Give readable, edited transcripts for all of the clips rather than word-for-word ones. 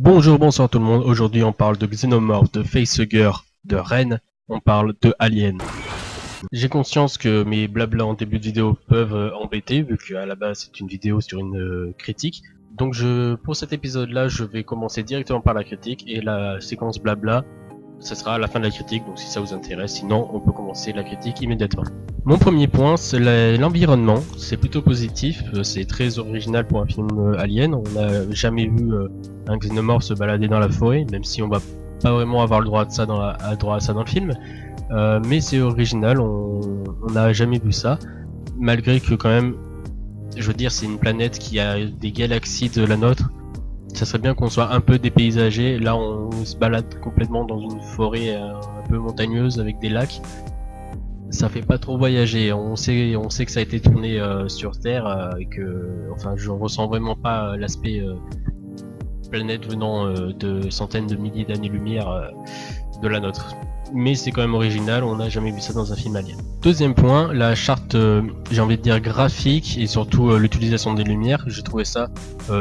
Bonjour, bonsoir tout le monde. Aujourd'hui, on parle de Xenomorph, de Facehugger, de Ren. On parle de Alien. J'ai conscience que mes blabla en début de vidéo peuvent embêter, vu qu'à la base c'est une vidéo sur une critique. Donc pour cet épisode-là, je vais commencer directement par la critique et la séquence blabla, ça sera à la fin de la critique. Donc si ça vous intéresse, sinon on peut commencer la critique immédiatement. Mon premier point, c'est l'environnement. C'est plutôt positif. C'est très original pour un film Alien. On n'a jamais vu un Xenomorph se balader dans la forêt, même si on va pas vraiment avoir le droit à ça dans le film. Mais c'est original, on n'a jamais vu ça, malgré que quand même, je veux dire, c'est une planète qui a des galaxies de la nôtre. Ça serait bien qu'on soit un peu dépaysagé. Là, on se balade complètement dans une forêt un peu montagneuse avec des lacs. Ça fait pas trop voyager. On sait que ça a été tourné sur Terre et que, enfin, je ressens vraiment pas l'aspect planète venant de centaines de milliers d'années-lumière de la nôtre. Mais c'est quand même original, on n'a jamais vu ça dans un film Alien. Deuxième point, la charte, j'ai envie de dire graphique et surtout l'utilisation des lumières, j'ai trouvé ça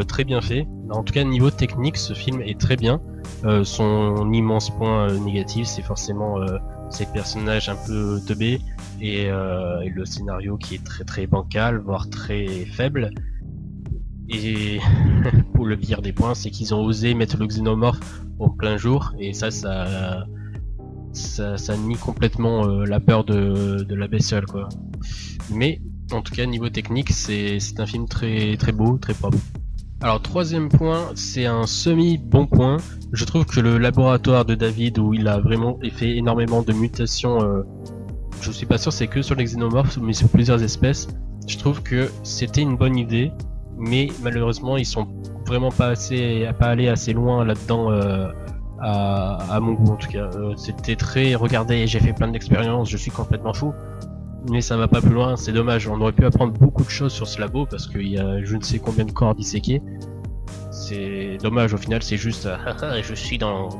très bien fait. En tout cas, niveau technique, ce film est très bien. Son immense point négatif, c'est forcément ces personnages un peu teubés et le scénario qui est très très bancal, voire très faible. Et pour le pire des points, c'est qu'ils ont osé mettre le Xenomorph au plein jour et ça nie complètement la peur de la bestiole, quoi. Mais en tout cas, niveau technique, c'est un film très très beau, très propre. Alors troisième point, c'est un semi-bon point. Je trouve que le laboratoire de David, où il a vraiment fait énormément de mutations, je suis pas sûr c'est que sur les xénomorphes, mais sur plusieurs espèces, je trouve que c'était une bonne idée, mais malheureusement ils sont vraiment pas allés assez loin là-dedans. À mon goût en tout cas, c'était très regardez, j'ai fait plein d'expériences, je suis complètement fou, mais ça va pas plus loin, c'est dommage. On aurait pu apprendre beaucoup de choses sur ce labo parce qu'il y a je ne sais combien de corps disséqués. C'est dommage, au final c'est juste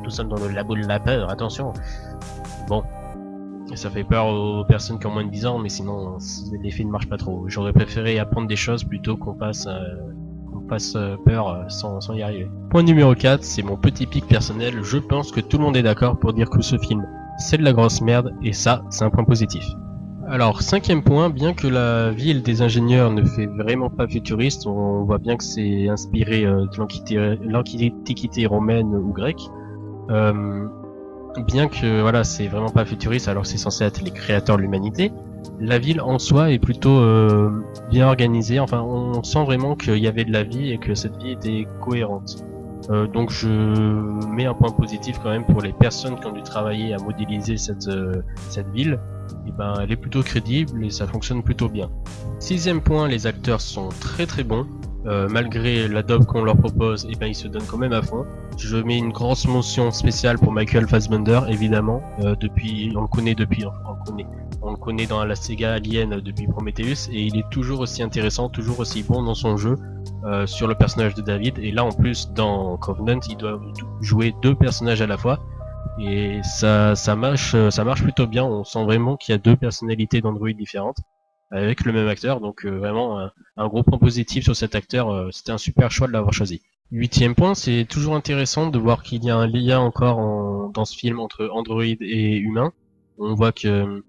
nous sommes dans le labo de la peur, attention. Bon, ça fait peur aux personnes qui ont moins de 10 ans, mais sinon l'effet ne marche pas trop. J'aurais préféré apprendre des choses plutôt qu'on fasse peur sans y arriver. Point numéro 4, c'est mon petit pic personnel. Je pense que tout le monde est d'accord pour dire que ce film, c'est de la grosse merde, et ça, c'est un point positif. Alors, cinquième point, bien que la ville des ingénieurs ne fait vraiment pas futuriste, on voit bien que c'est inspiré de l'antiquité romaine ou grecque. Bien que voilà, c'est vraiment pas futuriste alors que c'est censé être les créateurs de l'humanité, la ville en soi est plutôt bien organisée. Enfin, on sent vraiment qu'il y avait de la vie et que cette vie était cohérente. Donc je mets un point positif quand même pour les personnes qui ont dû travailler à modéliser cette ville. Et ben, elle est plutôt crédible et ça fonctionne plutôt bien. Sixième point, les acteurs sont très très bons. Malgré la dope qu'on leur propose, et ben ils se donnent quand même à fond. Je mets une grosse mention spéciale pour Michael Fassbender, évidemment. On le connaît dans la saga Alien depuis Prometheus, et il est toujours aussi intéressant, toujours aussi bon dans son jeu sur le personnage de David. Et là en plus dans Covenant, il doit jouer deux personnages à la fois. Et ça marche plutôt bien. On sent vraiment qu'il y a deux personnalités d'Android différentes avec le même acteur, donc vraiment un gros point positif sur cet acteur, c'était un super choix de l'avoir choisi. Huitième point, c'est toujours intéressant de voir qu'il y a un lien encore dans ce film entre Android et humain. On voit que,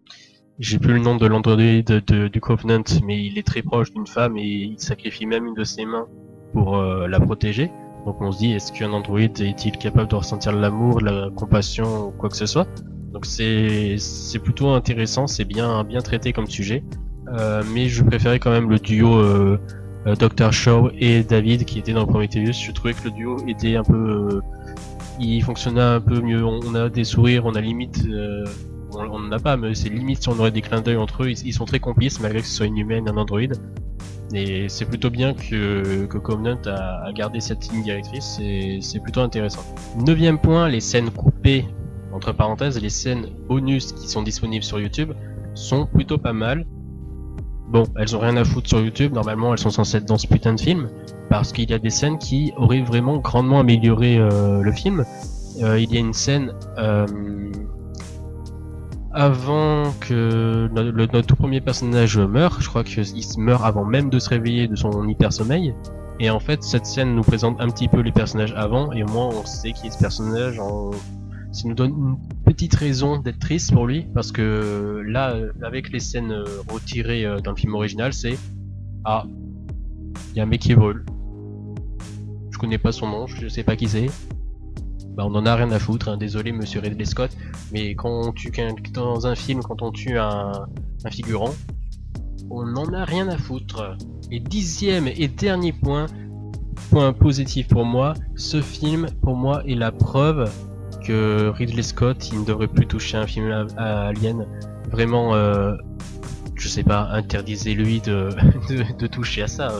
j'ai plus le nom de l'Android du Covenant, mais il est très proche d'une femme et il sacrifie même une de ses mains pour la protéger. Donc on se dit, est-ce qu'un Android est-il capable de ressentir l'amour, la compassion ou quoi que ce soit? Donc c'est plutôt intéressant, c'est bien traité comme sujet. Mais je préférais quand même le duo Dr. Shaw et David qui était dans Prometheus. Je trouvais que le duo était un peu... il fonctionnait un peu mieux. On a des sourires, on a limite... on n'en a pas, mais c'est limite si on aurait des clins d'œil entre eux. Ils sont très complices malgré que ce soit une humaine et un android. Et c'est plutôt bien que Covenant a gardé cette ligne directrice, c'est plutôt intéressant. Neuvième point, les scènes coupées, entre parenthèses, les scènes bonus qui sont disponibles sur YouTube sont plutôt pas mal. Bon, elles ont rien à foutre sur YouTube, normalement elles sont censées être dans ce putain de film, parce qu'il y a des scènes qui auraient vraiment grandement amélioré le film. Il y a une scène avant que notre tout premier personnage meure, je crois qu'il meurt avant même de se réveiller de son hyper sommeil. Et en fait, cette scène nous présente un petit peu les personnages avant, et au moins on sait qui est ce personnage. Ça nous donne une petite raison d'être triste pour lui, parce que là, avec les scènes retirées dans le film original, c'est ah, il y a un mec qui brûle. Je connais pas son nom, je sais pas qui c'est. Bah on en a rien à foutre, hein. Désolé monsieur Ridley Scott, mais quand on tue dans un film, quand on tue un figurant, on n'en a rien à foutre. Et 10e et dernier point positif pour moi, ce film pour moi est la preuve que Ridley Scott il ne devrait plus toucher un film à Alien. Vraiment, je sais pas, interdisez-lui de toucher à ça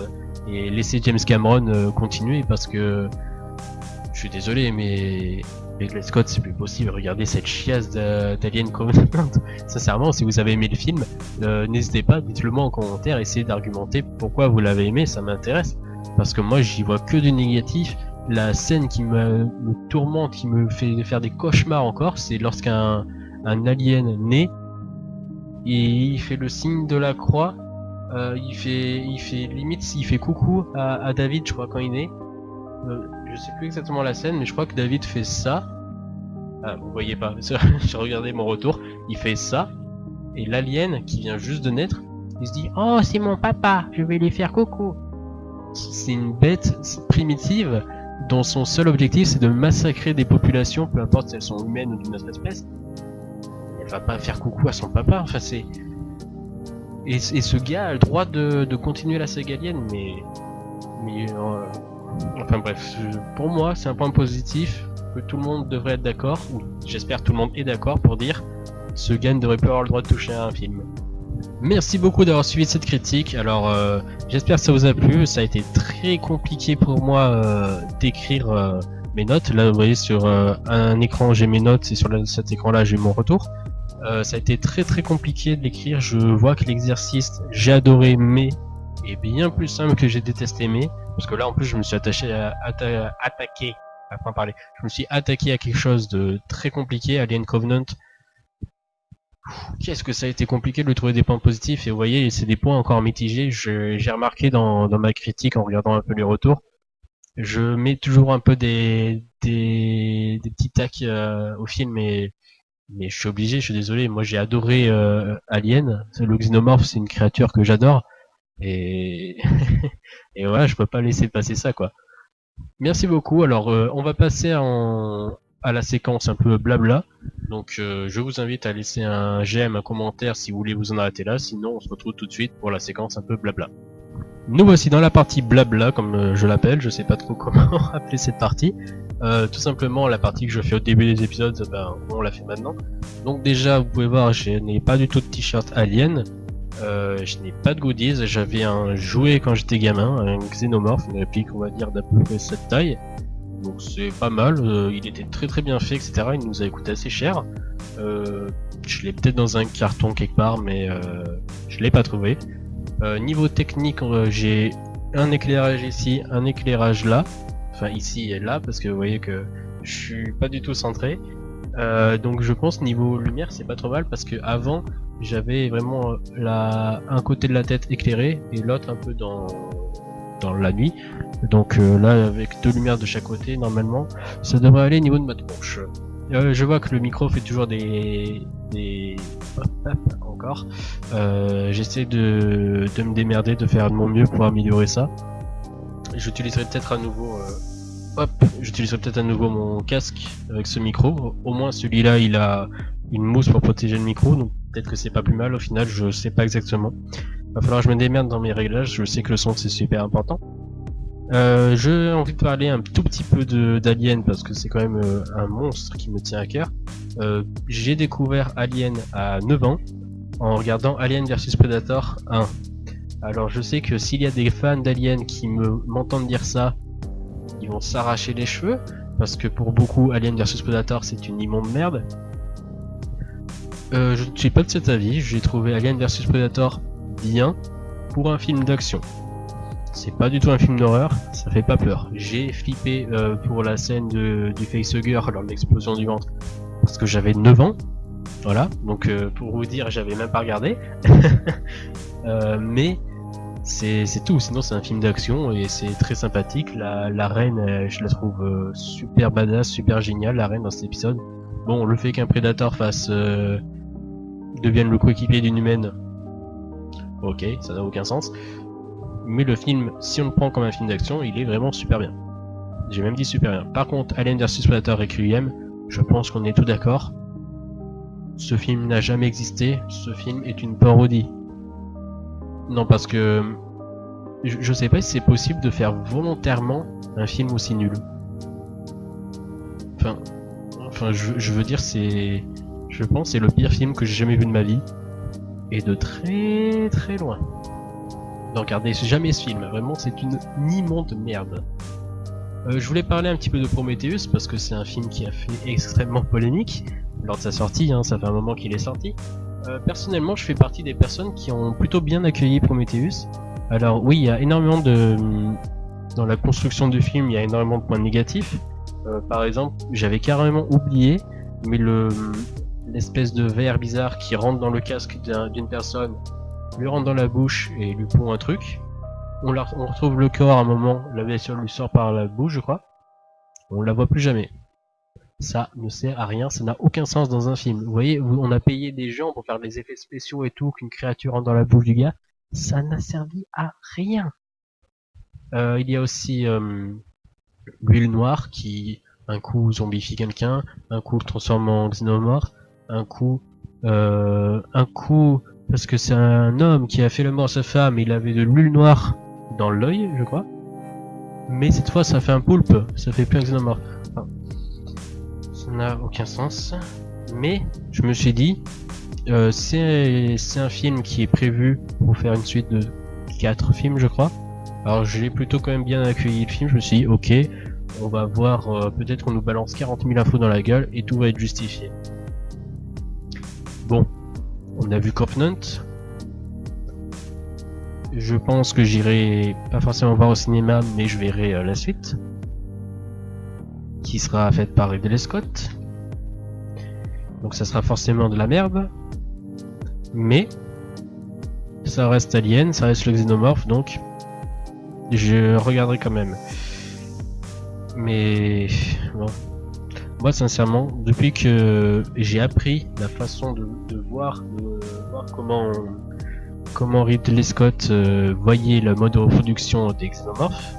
et laissez James Cameron continuer parce que je suis désolé mais Ridley Scott c'est plus possible. Regardez cette chiasse d'Alien Covenant. Sincèrement, si vous avez aimé le film, n'hésitez pas, dites-le moi en commentaire, essayez d'argumenter pourquoi vous l'avez aimé, ça m'intéresse. Parce que moi j'y vois que du négatif. La scène qui me tourmente, qui me fait faire des cauchemars encore, c'est lorsqu'un alien naît et il fait le signe de la croix. Il fait limite, il fait coucou à David, je crois, quand il naît. Je sais plus exactement la scène, mais je crois que David fait ça. Ah, vous voyez pas, j'ai regardé mon retour. Il fait ça, et l'alien qui vient juste de naître, il se dit « Oh, c'est mon papa, je vais lui faire coucou ». C'est une bête primitive dont son seul objectif c'est de massacrer des populations, peu importe si elles sont humaines ou d'une autre espèce. Elle va pas faire coucou à son papa, enfin c'est... Et ce gars a le droit de continuer la saga Alien, mais enfin bref, pour moi c'est un point positif que tout le monde devrait être d'accord, ou j'espère tout le monde est d'accord pour dire ce gars ne devrait pas avoir le droit de toucher à un film. Merci beaucoup d'avoir suivi cette critique. Alors j'espère que ça vous a plu. Ça a été très compliqué pour moi d'écrire mes notes. Là vous voyez sur un écran j'ai mes notes et sur cet écran là j'ai mon retour. Ça a été très compliqué de l'écrire. Je vois que l'exercice j'ai adoré mais est bien plus simple que j'ai détesté mais. Parce que là en plus je me suis attaqué Je me suis attaqué à quelque chose de très compliqué, Alien Covenant. Qu'est-ce que ça a été compliqué de trouver des points positifs, et vous voyez c'est des points encore mitigés. J'ai remarqué dans ma critique en regardant un peu les retours, je mets toujours un peu des petits tacs au film, mais je suis obligé, je suis désolé, moi j'ai adoré Alien, le xénomorphe c'est une créature que j'adore, et et voilà, je peux pas laisser passer ça quoi. Merci beaucoup, alors on va passer à la séquence un peu blabla. Donc je vous invite à laisser un j'aime, un commentaire si vous voulez vous en arrêter là, sinon on se retrouve tout de suite pour la séquence un peu blabla. Nous voici dans la partie blabla comme je l'appelle, je sais pas trop comment appeler cette partie. Tout simplement la partie que je fais au début des épisodes, ben, on l'a fait maintenant. Donc déjà vous pouvez voir, je n'ai pas du tout de t-shirt Alien, je n'ai pas de goodies, j'avais un jouet quand j'étais gamin, un xénomorphe, une réplique on va dire d'à peu près cette taille. Donc c'est pas mal, il était très bien fait, etc. Il nous a coûté assez cher. Je l'ai peut-être dans un carton quelque part, mais je l'ai pas trouvé. Niveau technique, j'ai un éclairage ici, un éclairage là. Enfin ici et là, parce que vous voyez que je suis pas du tout centré. Donc je pense niveau lumière c'est pas trop mal, parce que avant j'avais vraiment un côté de la tête éclairé et l'autre un peu dans la nuit. Donc là avec deux lumières de chaque côté normalement ça devrait aller au niveau de ma tronche. Je vois que le micro fait toujours encore. J'essaie de me démerder, de faire de mon mieux pour améliorer ça. J'utiliserai peut-être à nouveau mon casque avec ce micro. Au moins celui-là il a une mousse pour protéger le micro, donc peut-être que c'est pas plus mal au final, je sais pas exactement. Va falloir que je me démerde dans mes réglages, je sais que le son c'est super important. J'ai envie de parler un tout petit peu d'Alien parce que c'est quand même un monstre qui me tient à cœur. J'ai découvert Alien à 9 ans en regardant Alien vs Predator 1. Alors je sais que s'il y a des fans d'Alien qui m'entendent dire ça, ils vont s'arracher les cheveux parce que pour beaucoup Alien vs Predator c'est une immonde merde. Je ne suis pas de cet avis, j'ai trouvé Alien vs Predator bien pour un film d'action. C'est pas du tout un film d'horreur, ça fait pas peur. J'ai flippé pour la scène du facehugger lors de l'explosion du ventre parce que j'avais 9 ans. Voilà, donc pour vous dire, j'avais même pas regardé. Mais C'est tout, sinon c'est un film d'action et c'est très sympathique. La reine, je la trouve super badass, super géniale, la reine dans cet épisode. Bon, le fait qu'un prédateur devienne le coéquipier d'une humaine, ok, ça n'a aucun sens. Mais le film, si on le prend comme un film d'action, il est vraiment super bien. J'ai même dit super bien. Par contre, Alien vs Predator Requiem, je pense qu'on est tous d'accord. Ce film n'a jamais existé, ce film est une parodie. Non, parce que je sais pas si c'est possible de faire volontairement un film aussi nul. Enfin, je veux dire, je pense, c'est le pire film que j'ai jamais vu de ma vie, et de très très loin. Donc regardez jamais ce film, vraiment c'est une immonde merde. Je voulais parler un petit peu de Prometheus parce que c'est un film qui a fait extrêmement polémique lors de sa sortie, hein, ça fait un moment qu'il est sorti. Personnellement, je fais partie des personnes qui ont plutôt bien accueilli Prometheus. Alors oui, il y a énormément dans la construction du film, il y a énormément de points négatifs. Par exemple, j'avais carrément oublié, mais l'espèce de verre bizarre qui rentre dans le casque d'une personne, lui rentre dans la bouche et lui pond un truc. On retrouve le corps à un moment, la blessure lui sort par la bouche, je crois. On la voit plus jamais. Ça ne sert à rien, ça n'a aucun sens dans un film. Vous voyez, on a payé des gens pour faire des effets spéciaux et tout, qu'une créature rentre dans la bouche du gars. Ça n'a servi à rien. Il y a aussi l'huile noire qui, un coup zombifie quelqu'un, un coup le transforme en xénomorphe, un coup, parce que c'est un homme qui a fait le mort à sa femme, il avait de l'huile noire dans l'œil, je crois. Mais cette fois, ça fait un poulpe, ça fait plus un xénomorphe. Enfin, ça n'a aucun sens. Mais je me suis dit, c'est un film qui est prévu pour faire une suite de 4 films, je crois. Alors j'ai plutôt quand même bien accueilli le film, je me suis dit, ok, on va voir, peut-être qu'on nous balance 40 000 infos dans la gueule et tout va être justifié. Bon, on a vu Covenant. Je pense que j'irai pas forcément voir au cinéma, mais je verrai la suite, qui sera faite par Ridley Scott. Donc ça sera forcément de la merde, mais ça reste Alien, ça reste le xénomorphe, donc je regarderai quand même. Mais bon, moi sincèrement, depuis que j'ai appris la façon de voir comment Ridley Scott voyait le mode de reproduction des xénomorphes,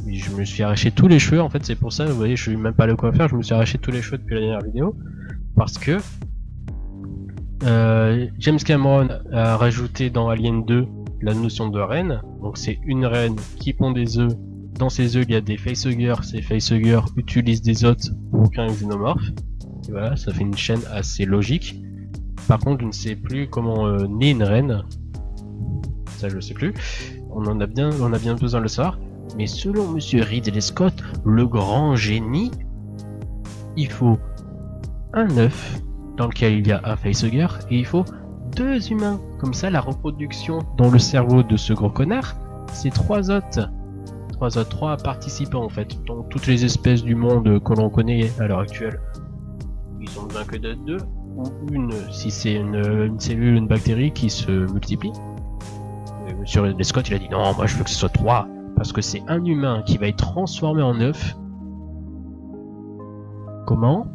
je me suis arraché tous les cheveux. En fait, c'est pour ça, vous voyez, je suis même pas le coiffeur, je me suis arraché tous les cheveux depuis la dernière vidéo, parce que James Cameron a rajouté dans Alien 2 la notion de reine. Donc c'est une reine qui pond des œufs. Dans ces œufs, il y a des facehuggers. Ces facehuggers utilisent des hôtes pour aucun xénomorphe. Et voilà, ça fait une chaîne assez logique. Par contre, je ne sais plus comment naît une reine. Ça, je sais plus. On a bien besoin de le savoir. Mais selon Monsieur Ridley Scott, le grand génie, il faut un œuf dans lequel il y a un facehugger et il faut 2 humains. Comme ça, la reproduction dans le cerveau de ce gros connard, c'est 3 hôtes. 3 participants en fait. Donc toutes les espèces du monde que l'on connaît à l'heure actuelle, ils ont besoin que de 2 ou une si c'est une cellule, une bactérie qui se multiplie. Monsieur Ridley Scott, il a dit non, moi je veux que ce soit 3 parce que c'est un humain qui va être transformé en œuf. Comment?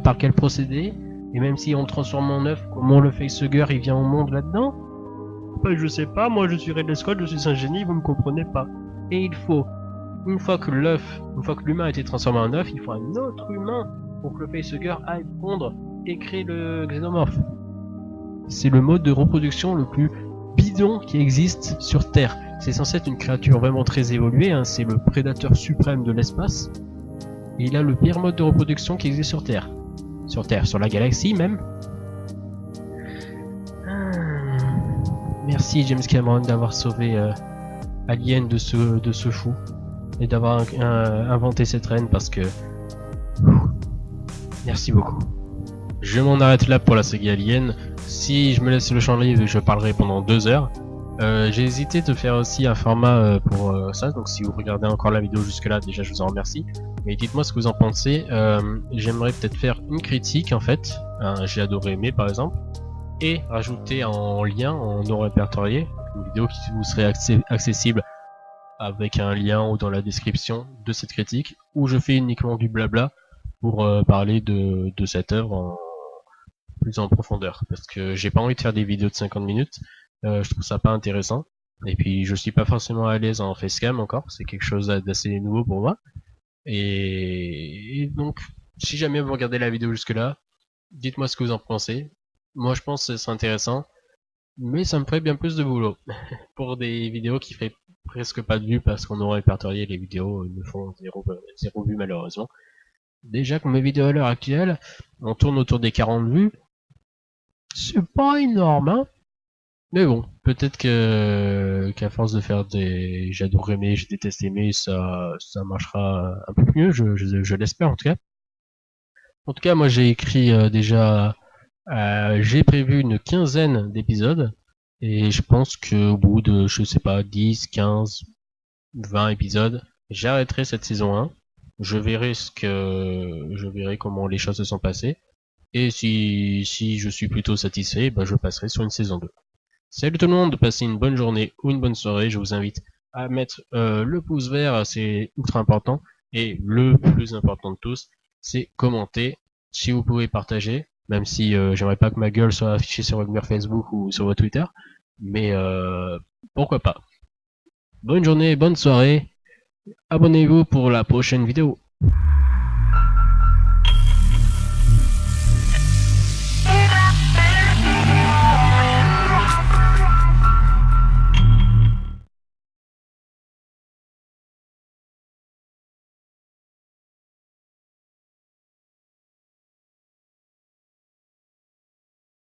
Par quel procédé? Et même si on le transforme en œuf, comment le facehugger il vient au monde là-dedans? Bah, je sais pas, moi je suis Ridley Scott, je suis un génie, vous me comprenez pas. Et il faut, une fois que l'humain a été transformé en œuf, il faut un autre humain pour que le facehugger aille pondre et créer le xénomorphe. C'est le mode de reproduction le plus bidon qui existe sur Terre. C'est censé être une créature vraiment très évoluée, hein, c'est le prédateur suprême de l'espace. Et il a le pire mode de reproduction qui existe sur Terre. Sur la galaxie même. Merci James Cameron d'avoir sauvé Alien de ce fou. Et d'avoir inventé cette reine parce que... Merci beaucoup. Je m'en arrête là pour la saga Alien. Si je me laisse le champ libre, je parlerai pendant 2 heures. J'ai hésité de faire aussi un format pour ça, donc si vous regardez encore la vidéo jusque là, déjà je vous en remercie. Mais dites-moi ce que vous en pensez. J'aimerais peut-être faire une critique en fait, j'ai adoré aimer par exemple, et rajouter en lien, en non répertorié, Une vidéo qui vous serait accessible avec un lien ou dans la description de cette critique, où je fais uniquement du blabla pour parler de cette œuvre plus en profondeur, parce que j'ai pas envie de faire des vidéos de 50 minutes, je trouve ça pas intéressant, et puis je suis pas forcément à l'aise en facecam encore, c'est quelque chose d'assez nouveau pour moi, et donc si jamais vous regardez la vidéo jusque là, dites-moi ce que vous en pensez. Moi je pense que c'est intéressant, mais ça me ferait bien plus de boulot pour des vidéos qui feraient presque pas de vues parce qu'on aurait répertorié les vidéos, ils me font zéro vue malheureusement. Déjà que mes vidéos à l'heure actuelle, on tourne autour des 40 vues, c'est pas énorme, hein. Mais bon, peut-être que qu'à force de faire des j'adore aimer, je déteste aimer, ça marchera un peu mieux, je l'espère en tout cas. En tout cas, moi j'ai écrit déjà, j'ai prévu une quinzaine d'épisodes, et je pense qu'au bout de, je sais pas, 10, 15, 20 épisodes, j'arrêterai cette saison 1. Je verrai comment les choses se sont passées. Et si je suis plutôt satisfait, je passerai sur une saison 2. Salut tout le monde, passez une bonne journée ou une bonne soirée. Je vous invite à mettre le pouce vert, c'est ultra important. Et le plus important de tous, c'est commenter. Si vous pouvez partager, même si j'aimerais pas que ma gueule soit affichée sur votre mur Facebook ou sur votre Twitter. Mais pourquoi pas. Bonne journée, bonne soirée. Abonnez-vous pour la prochaine vidéo.